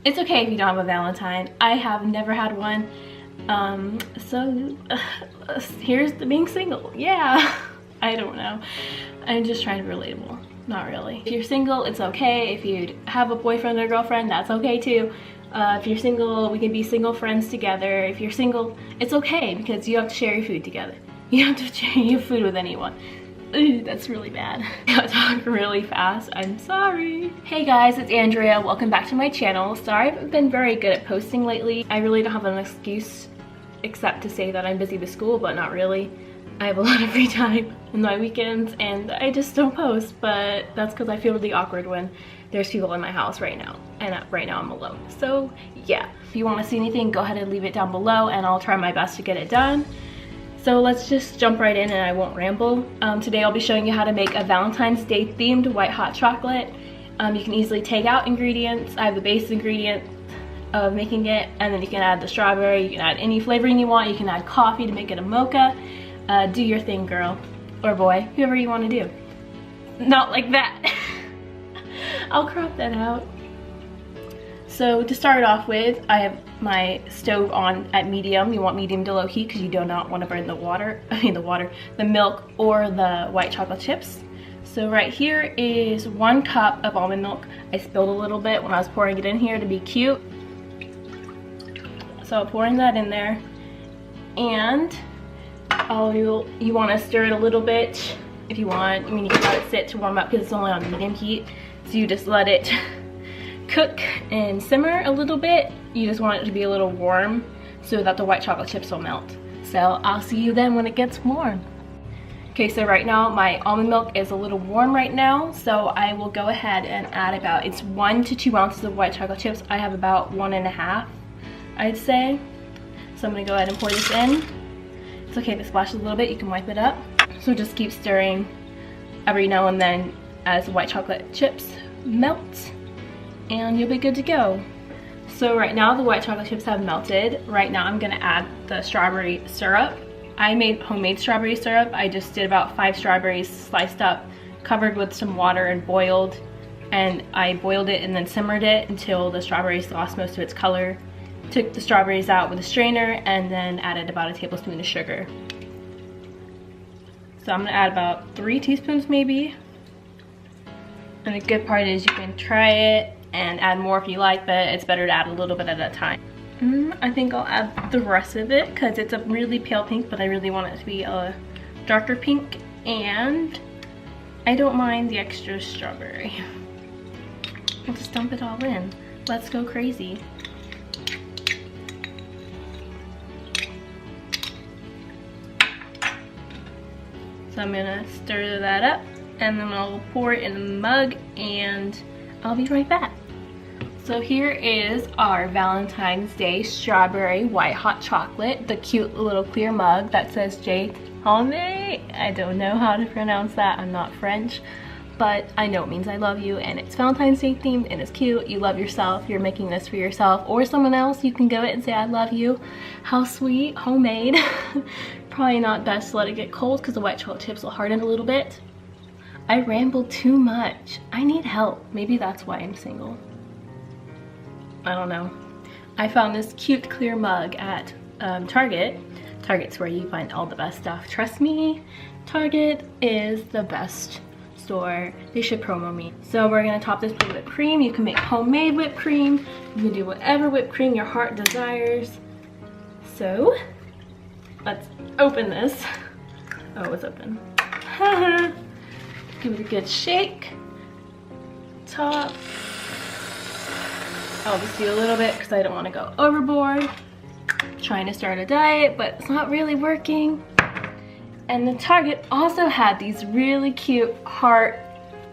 It's okay if you don't have a Valentine. I have never had one. Here's the being single. Yeah. I don't know. I'm just trying to be relatable. Not really. If you're single, it's okay. If you have a boyfriend or girlfriend, that's okay too. If you're single, we can be single friends together. If you're single, it's okay because you have to share your food together. You have to share your food with anyone. Ooh, that's really bad. I talk really fast. I'm sorry. Hey guys, it's Andrea. Welcome back to my channel. Sorry, I haven't been very good at posting lately. I really don't have an excuse except to say that I'm busy with school, but not really. I have a lot of free time in my weekends and I just don't post, but that's because I feel really awkward when there's people in my house right now, and right now I'm alone. So yeah, if you want to see anything, go ahead and leave it down below and I'll try my best to get it done. So let's just jump right in and I won't ramble. Today I'll be showing you how to make a Valentine's Day themed white hot chocolate. You can easily take out ingredients. I have the base ingredient of making it, and then you can add the strawberry, you can add any flavoring you want, you can add coffee to make it a mocha. Do your thing, girl or boy, whoever you want to do. Not like that. I'll crop that out. So to start off with, I have my stove on at medium. You want medium to low heat because you do not want to burn the milk or the white chocolate chips. So right here is 1 cup of almond milk. I spilled a little bit when I was pouring it in here to be cute. So I'm pouring that in there, and you want to stir it a little bit if you want. I mean, you can let it sit to warm up because it's only on medium heat. So you just let it cook and simmer a little bit. You just want it to be a little warm so that the white chocolate chips will melt. So I'll see you then when it gets warm. Okay, so right now my almond milk is a little warm right now, so I will go ahead and add about, it's 1 to 2 ounces of white chocolate chips. I have about 1.5, I'd say. So I'm gonna go ahead and pour this in. It's okay if it splashes a little bit, you can wipe it up. So just keep stirring every now and then as the white chocolate chips melt, and you'll be good to go. So right now the white chocolate chips have melted. Right now I'm gonna add the strawberry syrup. I made homemade strawberry syrup. I just did about 5 strawberries sliced up, covered with some water and boiled. And I boiled it and then simmered it until the strawberries lost most of its color. Took the strawberries out with a strainer and then added about 1 tablespoon of sugar. So I'm gonna add about 3 teaspoons maybe. And the good part is you can try it and add more if you like, but it's better to add a little bit at a time. I think I'll add the rest of it because it's a really pale pink, but I really want it to be a darker pink, and I don't mind the extra strawberry. I'll just dump it all in. Let's go crazy. So I'm gonna stir that up and then I'll pour it in a mug and I'll be right back. So here is our Valentine's Day strawberry white hot chocolate, the cute little clear mug that says J. Heyyyy. I don't know how to pronounce that, I'm not French, but I know it means I love you, and it's Valentine's Day themed and it's cute. You love yourself, you're making this for yourself or someone else. You can go it and say I love you. How sweet, homemade. Probably not best to let it get cold because the white chocolate chips will harden a little bit. I rambled too much. I need help. Maybe that's why I'm single. I don't know. I found this cute clear mug at Target. Target's where you find all the best stuff. Trust me, Target is the best store. They should promo me. So we're gonna top this with whipped cream. You can make homemade whipped cream. You can do whatever whipped cream your heart desires. So let's open this. Oh, it's open. Give it a good shake. Top. I'll just do a little bit because I don't want to go overboard. Trying to start a diet, but it's not really working. And the Target also had these really cute heart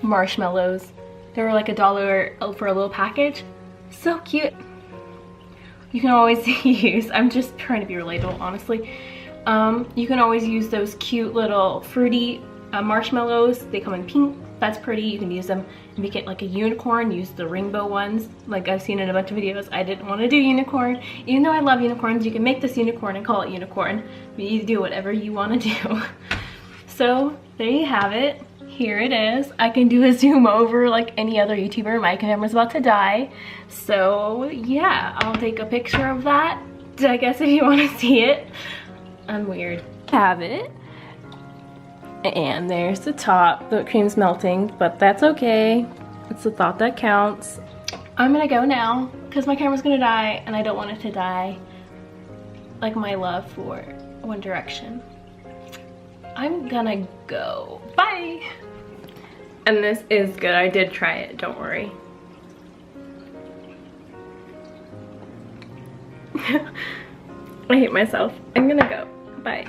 marshmallows. They were like $1 for a little package. So cute. You can always use, I'm just trying to be relatable, honestly. You can always use those cute little fruity marshmallows. They come in pink. That's pretty. You can use them and make it like a unicorn. Use the rainbow ones like I've seen in a bunch of videos. I didn't want to do unicorn. Even though I love unicorns, you can make this unicorn and call it unicorn. But you do whatever you want to do. So there you have it. Here it is. I can do a zoom over like any other YouTuber. My camera's about to die. So yeah, I'll take a picture of that, I guess, if you want to see it. I'm weird. Have it. And there's the top. The cream's melting, but that's okay. It's the thought that counts. I'm gonna go now because my camera's gonna die and I don't want it to die like my love for One Direction. I'm gonna go. Bye! And this is good. I did try it, don't worry. I hate myself. I'm gonna go. Bye.